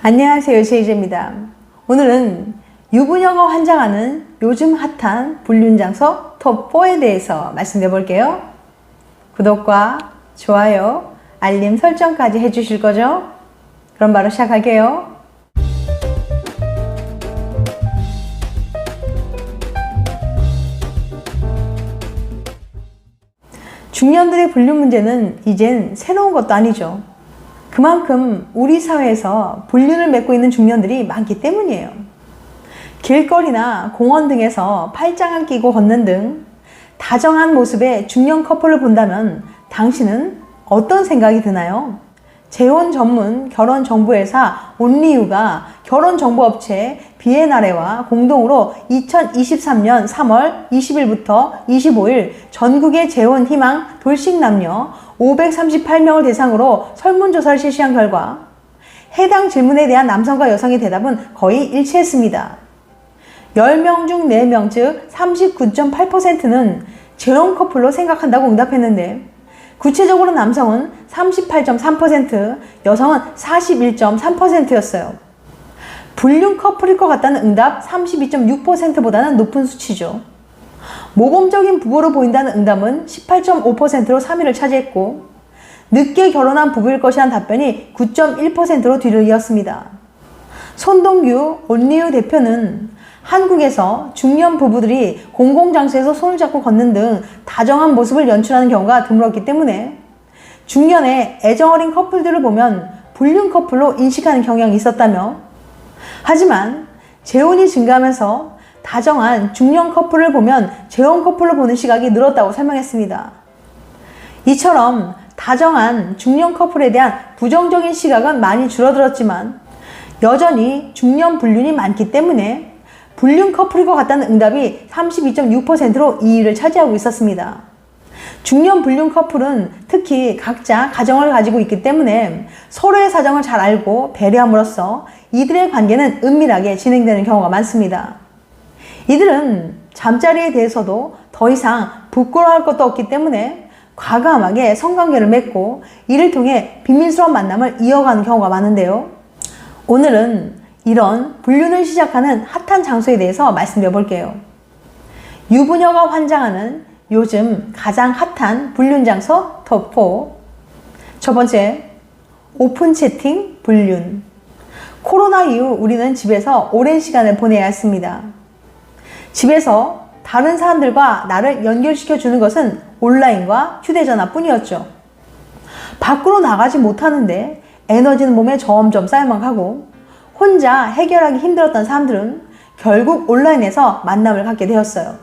안녕하세요, 제이제입니다. 오늘은 유부녀가 환장하는 요즘 핫한 불륜장소 톱4에 대해서 말씀드려 볼게요. 구독과 좋아요, 알림 설정까지 해주실 거죠? 그럼 바로 시작할게요. 중년들의 불륜 문제는 이젠 새로운 것도 아니죠. 그만큼 우리 사회에서 불륜을 맺고 있는 중년들이 많기 때문이에요. 길거리나 공원 등에서 팔짱을 끼고 걷는 등 다정한 모습의 중년 커플을 본다면 당신은 어떤 생각이 드나요? 재혼 전문 결혼정보회사 온리유가 결혼정보업체 비에나레와 공동으로 2023년 3월 20일부터 25일 전국의 재혼 희망 돌싱 남녀 538명을 대상으로 설문조사를 실시한 결과 해당 질문에 대한 남성과 여성의 대답은 거의 일치했습니다. 10명 중 4명 즉 39.8%는 재혼 커플로 생각한다고 응답했는데 구체적으로 남성은 38.3%, 여성은 41.3%였어요. 불륜 커플일 것 같다는 응답 32.6%보다는 높은 수치죠. 모범적인 부부로 보인다는 응답은 18.5%로 3위를 차지했고 늦게 결혼한 부부일 것이란 답변이 9.1%로 뒤를 이었습니다. 손동규 온리유 대표는 한국에서 중년 부부들이 공공장소에서 손을 잡고 걷는 등 다정한 모습을 연출하는 경우가 드물었기 때문에 중년의 애정어린 커플들을 보면 불륜 커플로 인식하는 경향이 있었다며 하지만 재혼이 증가하면서 다정한 중년 커플을 보면 재혼 커플로 보는 시각이 늘었다고 설명했습니다. 이처럼 다정한 중년 커플에 대한 부정적인 시각은 많이 줄어들었지만 여전히 중년 불륜이 많기 때문에 불륜 커플일 것 같다는 응답이 32.6%로 2위를 차지하고 있었습니다. 중년 불륜 커플은 특히 각자 가정을 가지고 있기 때문에 서로의 사정을 잘 알고 배려함으로써 이들의 관계는 은밀하게 진행되는 경우가 많습니다. 이들은 잠자리에 대해서도 더 이상 부끄러워할 것도 없기 때문에 과감하게 성관계를 맺고 이를 통해 비밀스러운 만남을 이어가는 경우가 많은데요. 오늘은 이런 불륜을 시작하는 핫한 장소에 대해서 말씀드려 볼게요. 유부녀가 환장하는 요즘 가장 핫한 불륜 장소 톱4. 첫 번째, 오픈 채팅 불륜. 코로나 이후 우리는 집에서 오랜 시간을 보내야 했습니다. 집에서 다른 사람들과 나를 연결시켜 주는 것은 온라인과 휴대전화 뿐이었죠. 밖으로 나가지 못하는데 에너지는 몸에 점점 쌓여만 가고 혼자 해결하기 힘들었던 사람들은 결국 온라인에서 만남을 갖게 되었어요.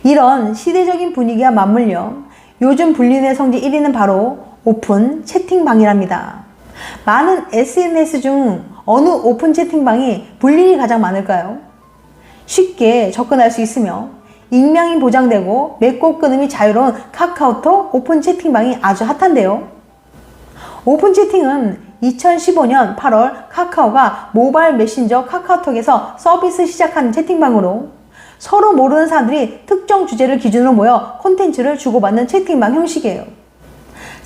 이런 시대적인 분위기와 맞물려 요즘 불륜의 성지 1위는 바로 오픈 채팅방이랍니다. 많은 SNS 중 어느 오픈 채팅방이 불륜이 가장 많을까요? 쉽게 접근할 수 있으며 익명이 보장되고 맺고 끊음이 자유로운 카카오톡 오픈 채팅방이 아주 핫한데요. 오픈 채팅은 2015년 8월 카카오가 모바일 메신저 카카오톡에서 서비스 시작한 채팅방으로 서로 모르는 사람들이 특정 주제를 기준으로 모여 콘텐츠를 주고받는 채팅방 형식이에요.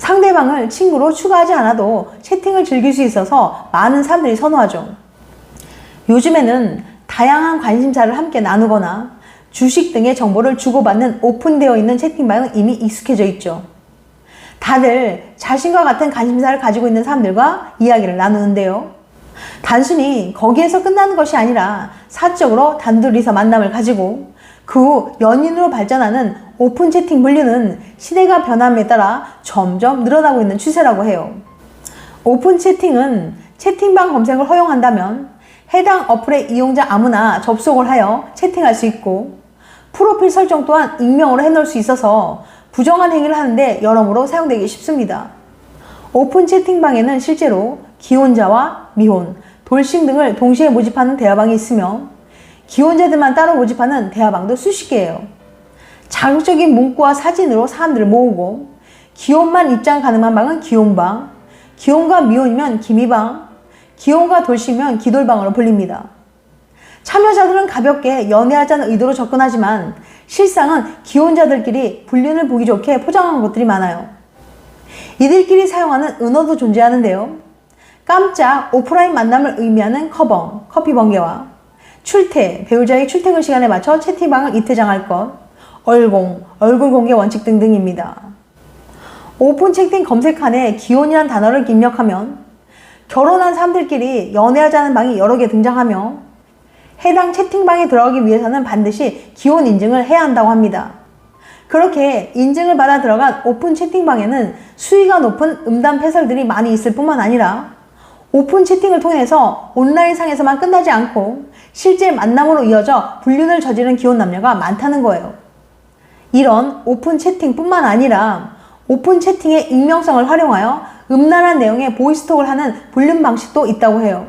상대방을 친구로 추가하지 않아도 채팅을 즐길 수 있어서 많은 사람들이 선호하죠. 요즘에는 다양한 관심사를 함께 나누거나 주식 등의 정보를 주고받는 오픈되어 있는 채팅방은 이미 익숙해져 있죠. 다들 자신과 같은 관심사를 가지고 있는 사람들과 이야기를 나누는데요. 단순히 거기에서 끝나는 것이 아니라 사적으로 단둘이서 만남을 가지고 그 후 연인으로 발전하는 오픈 채팅 불륜은 시대가 변함에 따라 점점 늘어나고 있는 추세라고 해요. 오픈 채팅은 채팅방 검색을 허용한다면 해당 어플의 이용자 아무나 접속을 하여 채팅할 수 있고 프로필 설정 또한 익명으로 해놓을 수 있어서 부정한 행위를 하는데 여러모로 사용되기 쉽습니다. 오픈 채팅방에는 실제로 기혼자와 미혼, 돌싱 등을 동시에 모집하는 대화방이 있으며 기혼자들만 따로 모집하는 대화방도 수십 개예요. 자극적인 문구와 사진으로 사람들을 모으고 기혼만 입장 가능한 방은 기혼방, 기혼과 미혼이면 기미방, 기혼과 돌싱이면 기돌방으로 불립니다. 참여자들은 가볍게 연애하자는 의도로 접근하지만 실상은 기혼자들끼리 불륜을 보기 좋게 포장한 것들이 많아요. 이들끼리 사용하는 은어도 존재하는데요. 깜짝 오프라인 만남을 의미하는 커벙, 커피 번개와 출퇴, 배우자의 출퇴근 시간에 맞춰 채팅방을 이태장할 것, 얼공, 얼굴 공개 원칙 등등입니다. 오픈 채팅 검색칸에 기혼이란 단어를 입력하면 결혼한 사람들끼리 연애하자는 방이 여러 개 등장하며 해당 채팅방에 들어가기 위해서는 반드시 기혼 인증을 해야 한다고 합니다. 그렇게 인증을 받아 들어간 오픈 채팅방에는 수위가 높은 음담 패설들이 많이 있을 뿐만 아니라 오픈 채팅을 통해서 온라인상에서만 끝나지 않고 실제 만남으로 이어져 불륜을 저지른 기혼 남녀가 많다는 거예요. 이런 오픈 채팅뿐만 아니라 오픈 채팅의 익명성을 활용하여 음란한 내용의 보이스톡을 하는 불륜 방식도 있다고 해요.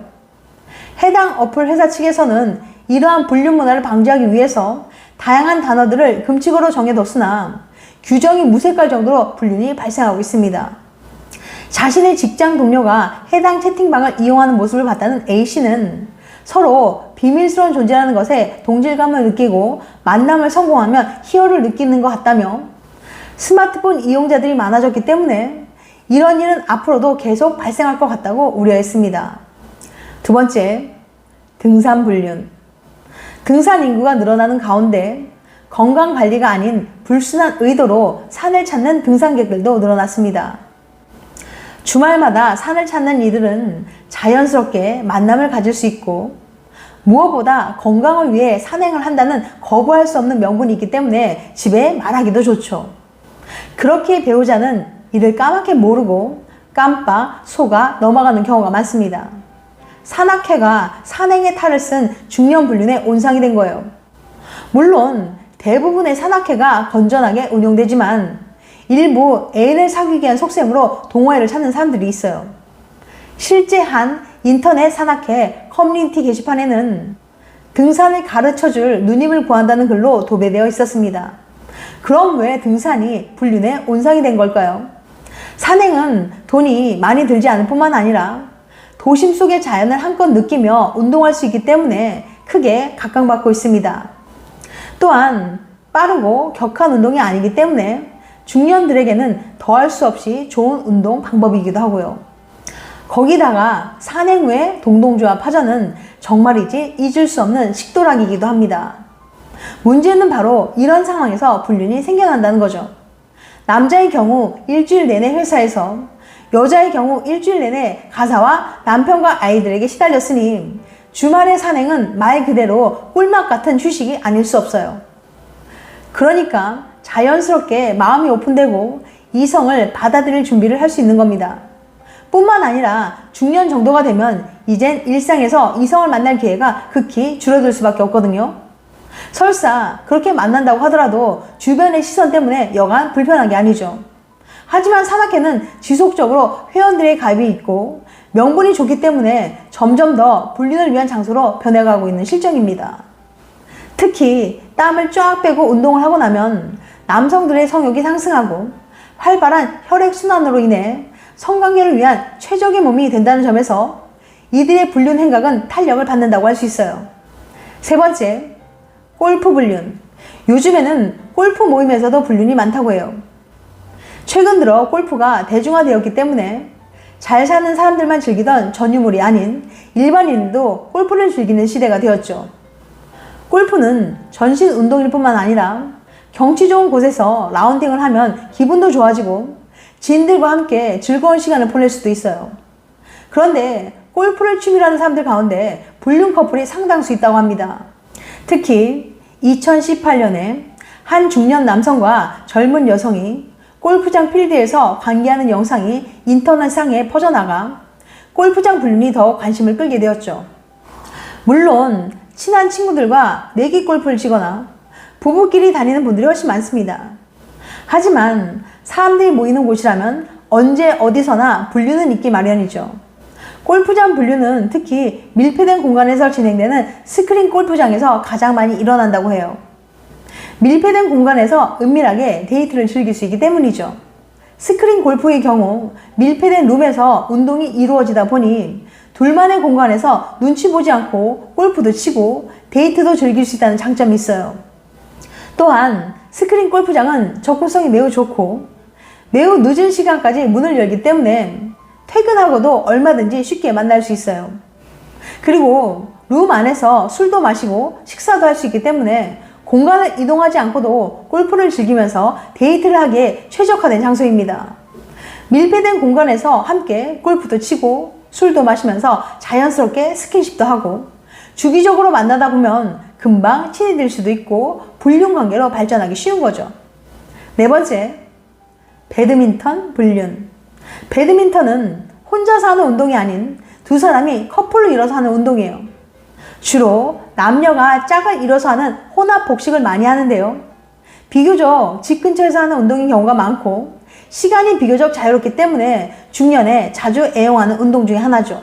해당 어플 회사 측에서는 이러한 불륜 문화를 방지하기 위해서 다양한 단어들을 금칙어로 정해뒀으나 규정이 무색할 정도로 불륜이 발생하고 있습니다. 자신의 직장 동료가 해당 채팅방을 이용하는 모습을 봤다는 A씨는 서로 비밀스러운 존재라는 것에 동질감을 느끼고 만남을 성공하면 희열을 느끼는 것 같다며 스마트폰 이용자들이 많아졌기 때문에 이런 일은 앞으로도 계속 발생할 것 같다고 우려했습니다. 두 번째, 등산 불륜. 등산 인구가 늘어나는 가운데 건강관리가 아닌 불순한 의도로 산을 찾는 등산객들도 늘어났습니다. 주말마다 산을 찾는 이들은 자연스럽게 만남을 가질 수 있고 무엇보다 건강을 위해 산행을 한다는 거부할 수 없는 명분이 있기 때문에 집에 말하기도 좋죠. 그렇게 배우자는 이를 까맣게 모르고 깜빡 속아 넘어가는 경우가 많습니다. 산악회가 산행의 탈을 쓴 중년 불륜의 온상이 된 거예요. 물론 대부분의 산악회가 건전하게 운영되지만 일부 애인을 사귀기 위한 속셈으로 동호회를 찾는 사람들이 있어요. 실제 한 인터넷 산악회 커뮤니티 게시판에는 등산을 가르쳐줄 누님을 구한다는 글로 도배되어 있었습니다. 그럼 왜 등산이 불륜의 온상이 된 걸까요? 산행은 돈이 많이 들지 않을 뿐만 아니라 도심 속의 자연을 한껏 느끼며 운동할 수 있기 때문에 크게 각광받고 있습니다. 또한 빠르고 격한 운동이 아니기 때문에 중년들에게는 더할 수 없이 좋은 운동 방법이기도 하고요. 거기다가 산행 후의 동동조합하자는 정말이지 잊을 수 없는 식도락이기도 합니다. 문제는 바로 이런 상황에서 불륜이 생겨난다는 거죠. 남자의 경우 일주일 내내 회사에서, 여자의 경우 일주일 내내 가사와 남편과 아이들에게 시달렸으니 주말의 산행은 말 그대로 꿀맛 같은 휴식이 아닐 수 없어요. 그러니까 자연스럽게 마음이 오픈되고 이성을 받아들일 준비를 할 수 있는 겁니다. 뿐만 아니라 중년 정도가 되면 이젠 일상에서 이성을 만날 기회가 극히 줄어들 수밖에 없거든요. 설사 그렇게 만난다고 하더라도 주변의 시선 때문에 여간 불편한 게 아니죠. 하지만 산악회는 지속적으로 회원들의 가입이 있고 명분이 좋기 때문에 점점 더 불륜을 위한 장소로 변해가고 있는 실정입니다. 특히 땀을 쫙 빼고 운동을 하고 나면 남성들의 성욕이 상승하고 활발한 혈액순환으로 인해 성관계를 위한 최적의 몸이 된다는 점에서 이들의 불륜 행각은 탄력을 받는다고 할 수 있어요. 세 번째, 골프 불륜. 요즘에는 골프 모임에서도 불륜이 많다고 해요. 최근 들어 골프가 대중화되었기 때문에 잘 사는 사람들만 즐기던 전유물이 아닌 일반인도 골프를 즐기는 시대가 되었죠. 골프는 전신 운동일 뿐만 아니라 경치 좋은 곳에서 라운딩을 하면 기분도 좋아지고 지인들과 함께 즐거운 시간을 보낼 수도 있어요. 그런데 골프를 취미로 하는 사람들 가운데 불륜 커플이 상당수 있다고 합니다. 특히 2018년에 한 중년 남성과 젊은 여성이 골프장 필드에서 관계하는 영상이 인터넷상에 퍼져나가 골프장 불륜이 더 관심을 끌게 되었죠. 물론 친한 친구들과 내기 골프를 치거나 부부끼리 다니는 분들이 훨씬 많습니다. 하지만 사람들이 모이는 곳이라면 언제 어디서나 불륜은 있기 마련이죠. 골프장 불륜은 특히 밀폐된 공간에서 진행되는 스크린 골프장에서 가장 많이 일어난다고 해요. 밀폐된 공간에서 은밀하게 데이트를 즐길 수 있기 때문이죠. 스크린 골프의 경우 밀폐된 룸에서 운동이 이루어지다 보니 둘만의 공간에서 눈치 보지 않고 골프도 치고 데이트도 즐길 수 있다는 장점이 있어요. 또한 스크린 골프장은 접근성이 매우 좋고 매우 늦은 시간까지 문을 열기 때문에 퇴근하고도 얼마든지 쉽게 만날 수 있어요. 그리고 룸 안에서 술도 마시고 식사도 할 수 있기 때문에 공간을 이동하지 않고도 골프를 즐기면서 데이트를 하기에 최적화된 장소입니다. 밀폐된 공간에서 함께 골프도 치고 술도 마시면서 자연스럽게 스킨십도 하고 주기적으로 만나다 보면 금방 친해질 수도 있고 불륜 관계로 발전하기 쉬운 거죠. 네 번째, 배드민턴 불륜. 배드민턴은 혼자서 하는 운동이 아닌 두 사람이 커플로 이뤄서 하는 운동이에요. 주로 남녀가 짝을 이뤄서 하는 혼합 복식을 많이 하는데요. 비교적 집 근처에서 하는 운동인 경우가 많고 시간이 비교적 자유롭기 때문에 중년에 자주 애용하는 운동 중에 하나죠.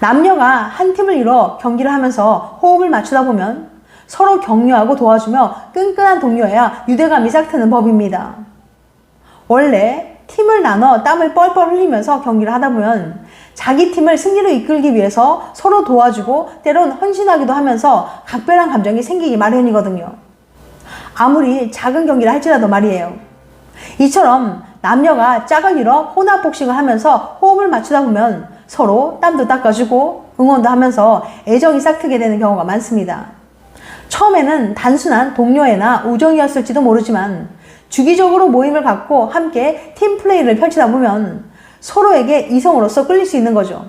남녀가 한 팀을 이뤄 경기를 하면서 호흡을 맞추다 보면 서로 격려하고 도와주며 끈끈한 동료여야 유대감이 싹 트는 법입니다. 원래 팀을 나눠 땀을 뻘뻘 흘리면서 경기를 하다 보면 자기 팀을 승리로 이끌기 위해서 서로 도와주고 때론 헌신하기도 하면서 각별한 감정이 생기기 마련이거든요. 아무리 작은 경기를 할지라도 말이에요. 이처럼 남녀가 짝을 이뤄 혼합 복싱을 하면서 호흡을 맞추다 보면 서로 땀도 닦아주고 응원도 하면서 애정이 싹트게 되는 경우가 많습니다. 처음에는 단순한 동료애나 우정이었을지도 모르지만 주기적으로 모임을 갖고 함께 팀플레이를 펼치다 보면 서로에게 이성으로서 끌릴 수 있는 거죠.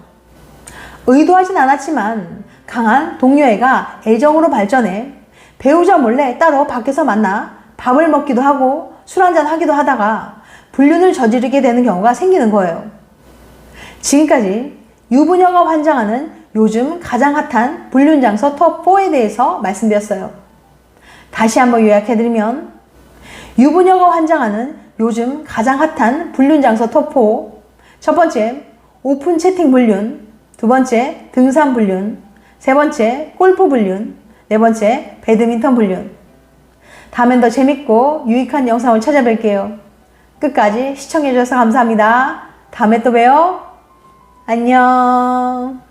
의도하진 않았지만 강한 동료애가 애정으로 발전해 배우자 몰래 따로 밖에서 만나 밥을 먹기도 하고 술 한잔 하기도 하다가 불륜을 저지르게 되는 경우가 생기는 거예요. 지금까지 유부녀가 환장하는 요즘 가장 핫한 불륜 장소 톱4에 대해서 말씀드렸어요. 다시 한번 요약해드리면 유부녀가 환장하는 요즘 가장 핫한 불륜 장소 톱4. 첫 번째, 오픈 채팅 불륜. 두 번째, 등산 불륜. 세 번째, 골프 불륜. 네 번째, 배드민턴 불륜. 다음엔 더 재밌고 유익한 영상을 찾아뵐게요. 끝까지 시청해주셔서 감사합니다. 다음에 또 봬요. 안녕.